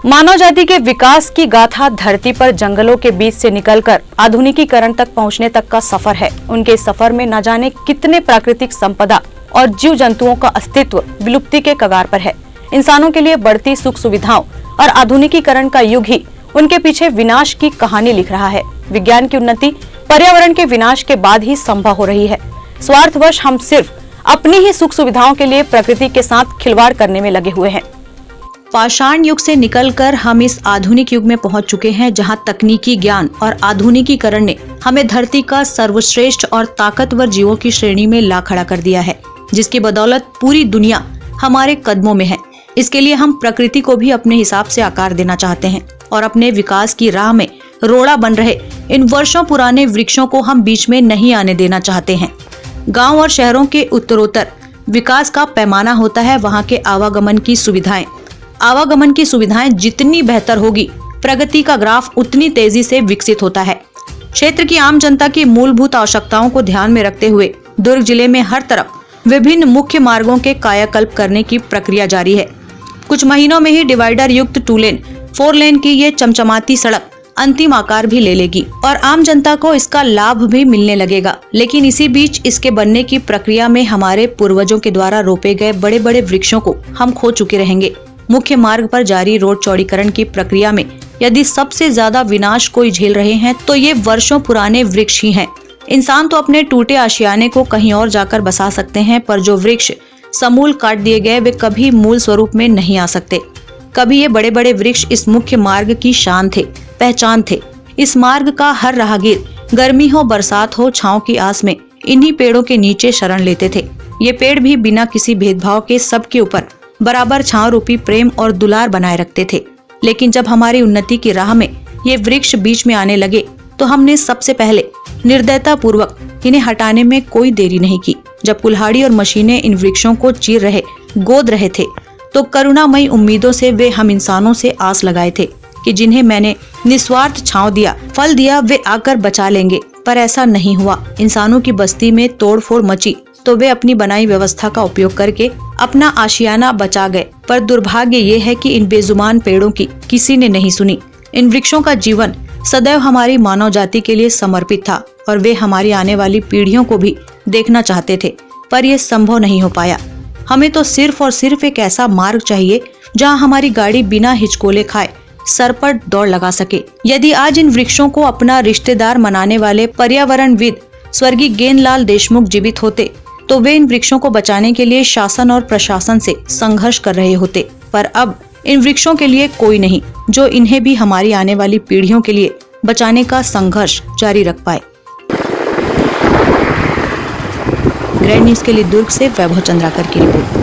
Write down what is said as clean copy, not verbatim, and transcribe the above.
मानव जाति के विकास की गाथा धरती पर जंगलों के बीच से निकलकर आधुनिकीकरण तक पहुंचने तक का सफर है। उनके सफर में न जाने कितने प्राकृतिक संपदा और जीव जंतुओं का अस्तित्व विलुप्ति के कगार पर है। इंसानों के लिए बढ़ती सुख सुविधाओं और आधुनिकीकरण का युग ही उनके पीछे विनाश की कहानी लिख रहा है। विज्ञान की उन्नति पर्यावरण के विनाश के बाद ही संभव हो रही है। स्वार्थवश हम सिर्फ अपनी ही सुख सुविधाओं के लिए प्रकृति के साथ खिलवाड़ करने में लगे हुए हैं। पाषाण युग से निकलकर हम इस आधुनिक युग में पहुंच चुके हैं, जहां तकनीकी ज्ञान और आधुनिकीकरण ने हमें धरती का सर्वश्रेष्ठ और ताकतवर जीवों की श्रेणी में ला खड़ा कर दिया है, जिसकी बदौलत पूरी दुनिया हमारे कदमों में है। इसके लिए हम प्रकृति को भी अपने हिसाब से आकार देना चाहते हैं और अपने विकास की राह में रोड़ा बन रहे इन वर्षों पुराने वृक्षों को हम बीच में नहीं आने देना चाहते हैं। गाँव और शहरों के उत्तरोत्तर विकास का पैमाना होता है वहाँ के आवागमन की सुविधाएं जितनी बेहतर होगी, प्रगति का ग्राफ उतनी तेजी से विकसित होता है। क्षेत्र की आम जनता की मूलभूत आवश्यकताओं को ध्यान में रखते हुए दुर्ग जिले में हर तरफ विभिन्न मुख्य मार्गों के कायाकल्प करने की प्रक्रिया जारी है। कुछ महीनों में ही डिवाइडर युक्त 2 लेन 4 लेन की ये चमचमाती सड़क अंतिम आकार भी ले लेगी और आम जनता को इसका लाभ भी मिलने लगेगा। लेकिन इसी बीच इसके बनने की प्रक्रिया में हमारे पूर्वजों के द्वारा रोपे गए बड़े बड़े वृक्षों को हम खो चुके रहेंगे। मुख्य मार्ग पर जारी रोड चौड़ीकरण की प्रक्रिया में यदि सबसे ज्यादा विनाश कोई झेल रहे हैं तो ये वर्षों पुराने वृक्ष ही हैं। इंसान तो अपने टूटे आशियाने को कहीं और जाकर बसा सकते हैं, पर जो वृक्ष समूल काट दिए गए वे कभी मूल स्वरूप में नहीं आ सकते। कभी ये बड़े बड़े वृक्ष इस मुख्य मार्ग की शान थे, पहचान थे। इस मार्ग का हर राहगीर गर्मी हो बरसात हो छांव की आस में इन्हीं पेड़ों के नीचे शरण लेते थे। ये पेड़ भी बिना किसी भेदभाव के सबके ऊपर बराबर छांव रूपी प्रेम और दुलार बनाए रखते थे। लेकिन जब हमारी उन्नति की राह में ये वृक्ष बीच में आने लगे तो हमने सबसे पहले निर्दयता पूर्वक इन्हें हटाने में कोई देरी नहीं की। जब कुल्हाड़ी और मशीनें इन वृक्षों को चीर रहे, गोद रहे थे, तो करुणामयी उम्मीदों से वे हम इंसानों से आस लगाए थे कि जिन्हें मैंने निस्वार्थ छांव दिया, फल दिया, वे आकर बचा लेंगे। पर ऐसा नहीं हुआ। इंसानों की बस्ती में तोड़फोड़ मची तो वे अपनी बनाई व्यवस्था का उपयोग करके अपना आशियाना बचा गए। पर दुर्भाग्य ये है कि इन बेजुबान पेड़ों की किसी ने नहीं सुनी। इन वृक्षों का जीवन सदैव हमारी मानव जाति के लिए समर्पित था और वे हमारी आने वाली पीढ़ियों को भी देखना चाहते थे, पर यह संभव नहीं हो पाया। हमें तो सिर्फ और सिर्फ एक ऐसा मार्ग चाहिए जहां हमारी गाड़ी बिना हिचकोले खाए सर पर दौड़ लगा सके। यदि आज इन वृक्षों को अपना रिश्तेदार मनाने वाले पर्यावरणविद स्वर्गीय गेंदलाल देशमुख जीवित होते तो वे इन वृक्षों को बचाने के लिए शासन और प्रशासन से संघर्ष कर रहे होते। पर अब इन वृक्षों के लिए कोई नहीं जो इन्हें भी हमारी आने वाली पीढ़ियों के लिए बचाने का संघर्ष जारी रख पाए। ग्रैंड न्यूज़ के लिए दुर्ग से वैभव चंद्राकर की रिपोर्ट।